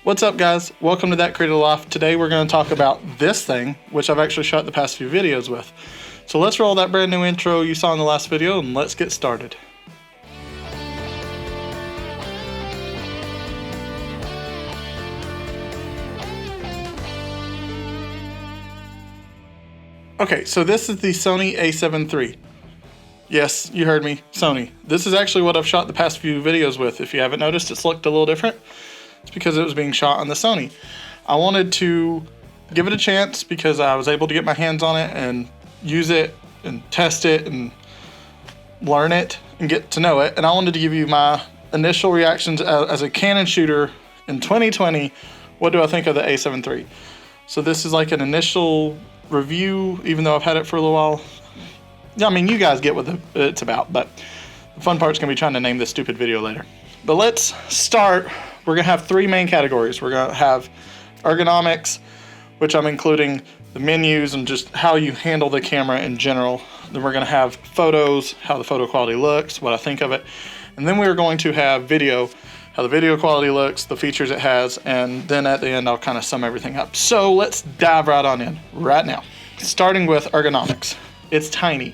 What's up, guys? Welcome to That Creative Life. Today we're going to talk about this thing, which I've actually shot the past few videos with. So let's roll that brand new intro you saw in the last video and let's get started. Okay, so this is the Sony A7 III. Yes, you heard me, Sony. This is actually what I've shot the past few videos with. If you haven't noticed, it's looked a little different. It's because it was being shot on the Sony. I wanted to give it a chance because I was able to get my hands on it and use it and test it and learn it and get to know it. And I wanted to give you my initial reactions as a Canon shooter in 2020. What do I think of the A7 III? So this is like an initial review, even though I've had it for a little while. Yeah, I mean, you guys get what it's about, but the fun part's gonna be trying to name this stupid video later. But let's start. We're gonna have three main categories. We're gonna have ergonomics, which I'm including the menus and just how you handle the camera in general. Then we're gonna have photos, how the photo quality looks, what I think of it. And then we're going to have video, how the video quality looks, the features it has, and then at the end I'll kind of sum everything up. So let's dive right on in right now. Starting with ergonomics. It's tiny.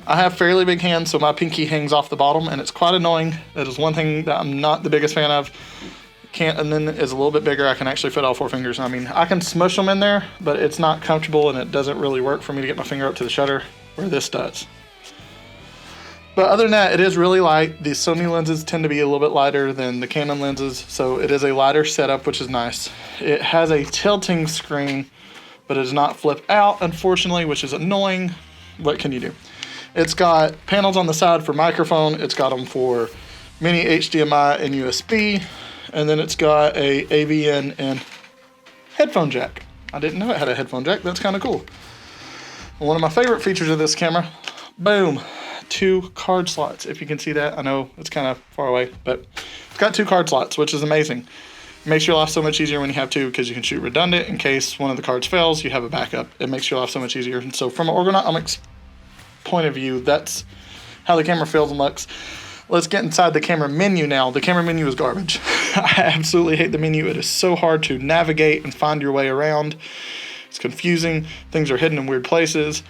I have fairly big hands, so my pinky hangs off the bottom, and it's quite annoying. That is one thing that I'm not the biggest fan of. And then is a little bit bigger. I can actually fit all four fingers. I mean, I can smush them in there, but it's not comfortable, and it doesn't really work for me to get my finger up to the shutter, where this does. But other than that, it is really light. The Sony lenses tend to be a little bit lighter than the Canon lenses, so it is a lighter setup, which is nice. It has a tilting screen, but it does not flip out, unfortunately, which is annoying. What can you do? It's got panels on the side for microphone. It's got them for mini HDMI and USB. And then it's got a AVN and headphone jack. I didn't know it had a headphone jack. That's kind of cool. One of my favorite features of this camera, boom, 2 card slots. If you can see that, I know it's kind of far away, but it's got 2 card slots, which is amazing. It makes your life so much easier when you have 2 because you can shoot redundant in case one of the cards fails, you have a backup. It makes your life so much easier. And so from an ergonomics point of view, that's how the camera feels and looks. Let's get inside the camera menu now. The camera menu is garbage. I absolutely hate the menu. It is so hard to navigate and find your way around. It's confusing. Things are hidden in weird places.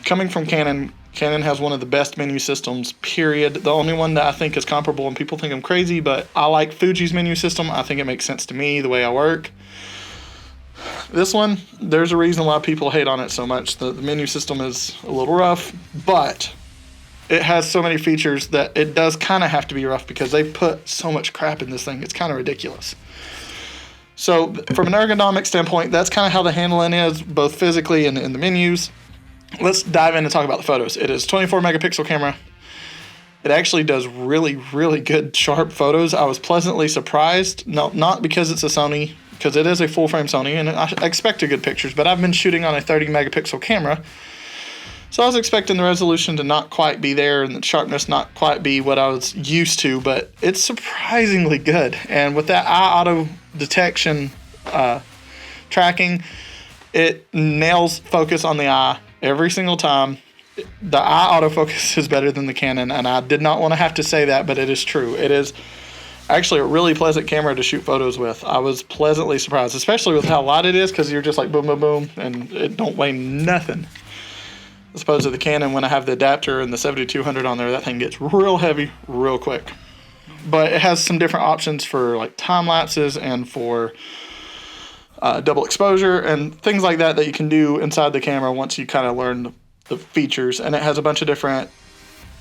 Coming from Canon, Canon has one of the best menu systems, period. The only one that I think is comparable, and people think I'm crazy, but I like Fuji's menu system. I think it makes sense to me, the way I work. This one, there's a reason why people hate on it so much. The menu system is a little rough, but it has so many features that it does kind of have to be rough because they put so much crap in this thing. It's kind of ridiculous. So from an ergonomic standpoint, that's kind of how the handling is, both physically and in the menus. Let's dive in and talk about the photos. It is 24 megapixel camera. It actually does really, really good sharp photos. I was pleasantly surprised, not because it's a Sony, because it is a full frame Sony, and I expected good pictures, but I've been shooting on a 30 megapixel camera, so I was expecting the resolution to not quite be there and the sharpness not quite be what I was used to, but it's surprisingly good. And with that eye auto detection tracking, it nails focus on the eye every single time. The eye autofocus is better than the Canon, and I did not want to have to say that, but it is true. It is actually a really pleasant camera to shoot photos with. I was pleasantly surprised, especially with how light it is, because you're just like boom, boom, boom, and it don't weigh nothing. As opposed to the Canon, when I have the adapter and the 7200 on there, that thing gets real heavy real quick. But it has some different options for like time lapses and for double exposure and things like that you can do inside the camera once you kind of learn the features. And it has a bunch of different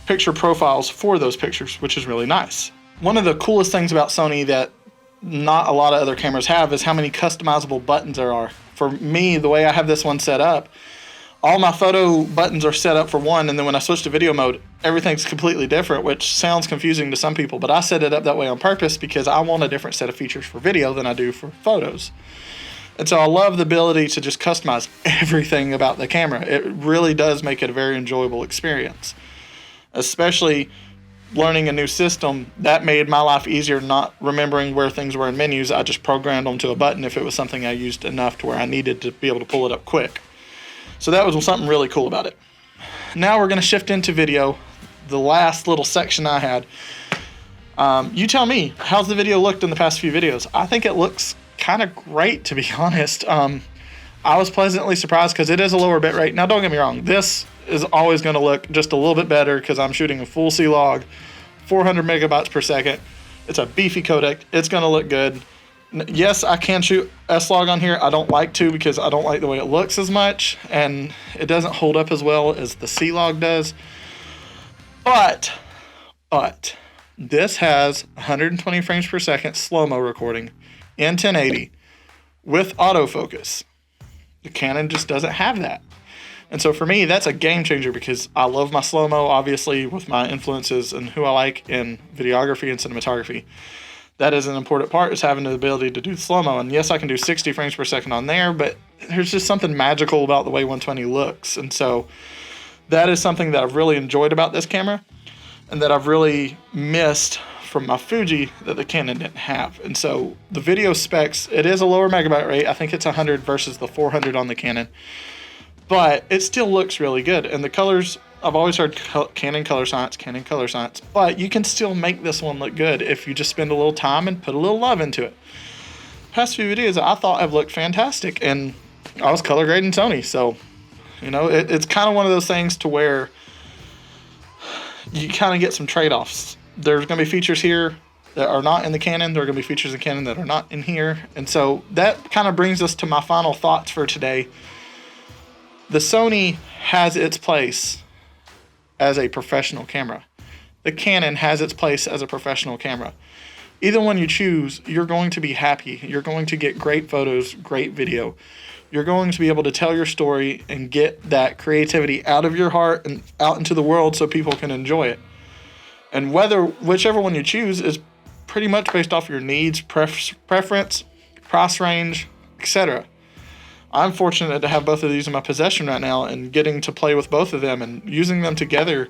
picture profiles for those pictures, which is really nice. One of the coolest things about Sony that not a lot of other cameras have is how many customizable buttons there are. For me, the way I have this one set up, all my photo buttons are set up for one, and then when I switch to video mode, everything's completely different, which sounds confusing to some people, but I set it up that way on purpose because I want a different set of features for video than I do for photos. And so I love the ability to just customize everything about the camera. It really does make it a very enjoyable experience, especially learning a new system. That made my life easier, not remembering where things were in menus. I just programmed them to a button if it was something I used enough to where I needed to be able to pull it up quick. So that was something really cool about it. Now we're going to shift into video. The last little section I had, You tell me, how's the video looked in the past few videos? I think it looks kind of great, to be honest. I was pleasantly surprised because it is a lower bitrate. Now, don't get me wrong, this is always going to look just a little bit better because I'm shooting a full C-Log, 400 megabytes per second. It's a beefy codec. It's going to look good. Yes, I can shoot S-Log on here. I don't like to because I don't like the way it looks as much, and it doesn't hold up as well as the C-Log does. But this has 120 frames per second slow-mo recording in 1080 with autofocus. The Canon just doesn't have that. And so for me, that's a game changer because I love my slow-mo, obviously, with my influences and who I like in videography and cinematography. That is an important part, is having the ability to do slow-mo. And yes, I can do 60 frames per second on there, but there's just something magical about the way 120 looks. And so that is something that I've really enjoyed about this camera and that I've really missed from my Fuji that the Canon didn't have. And so the video specs, it is a lower megabyte rate. I think it's 100 versus the 400 on the Canon, but it still looks really good. And the colors, I've always heard Canon color science, but you can still make this one look good if you just spend a little time and put a little love into it. Past few videos I thought have looked fantastic, and I was color grading Sony, so you know, it's kind of one of those things to where you kind of get some trade-offs. There's going to be features here that are not in the Canon. There are going to be features in Canon that are not in here. And so that kind of brings us to my final thoughts for today. The Sony has its place as a professional camera. The Canon has its place as a professional camera. Either one you choose, you're going to be happy. You're going to get great photos, great video. You're going to be able to tell your story and get that creativity out of your heart and out into the world so people can enjoy it. And whichever one you choose is pretty much based off your needs, preference, price range, etc. I'm fortunate to have both of these in my possession right now, and getting to play with both of them and using them together.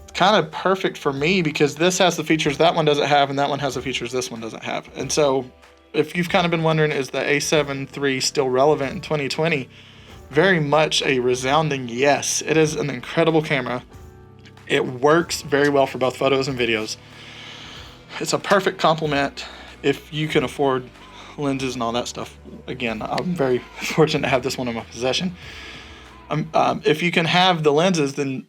It's kind of perfect for me because this has the features that one doesn't have, and that one has the features this one doesn't have. And so if you've kind of been wondering, is the A7 III still relevant in 2020? Very much a resounding yes. It is an incredible camera. It works very well for both photos and videos. It's a perfect complement if you can afford lenses and all that stuff. Again, I'm very fortunate to have this one in my possession. If you can have the lenses, then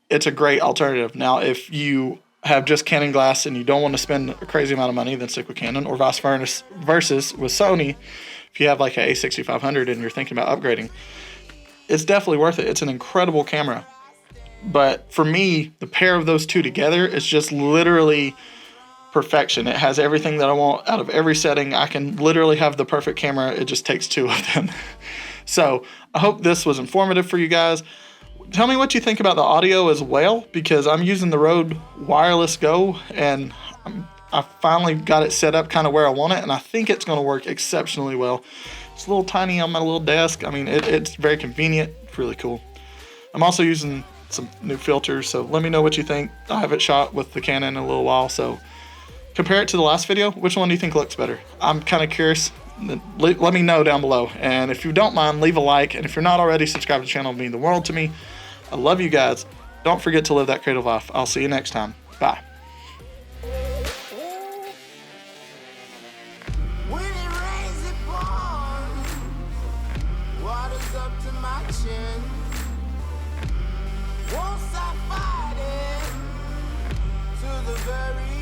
it's a great alternative. Now, if you have just Canon glass and you don't want to spend a crazy amount of money, then stick with Canon, or vice versa with Sony. If you have like an A6500 and you're thinking about upgrading, it's definitely worth it. It's an incredible camera. But for me, the pair of those two together is just literally perfection. It has everything that I want out of every setting. I can literally have the perfect camera. It just takes two of them. So I hope this was informative for you guys. Tell me what you think about the audio as well, because I'm using the Rode Wireless Go, and I finally got it set up kind of where I want it, and I think it's going to work exceptionally well. It's a little tiny on my little desk. I mean, it's very convenient. It's really cool. I'm also using some new filters, so let me know what you think. I haven't shot with the Canon in a little while, so compare it to the last video. Which one do you think looks better? I'm kind of curious. Let me know down below, and if you don't mind, leave a like, and if you're not already, subscribe to the channel. It would mean the world to me. I love you guys. Don't forget to live that creative life. I'll see you next time. Bye. Won't stop fighting to the very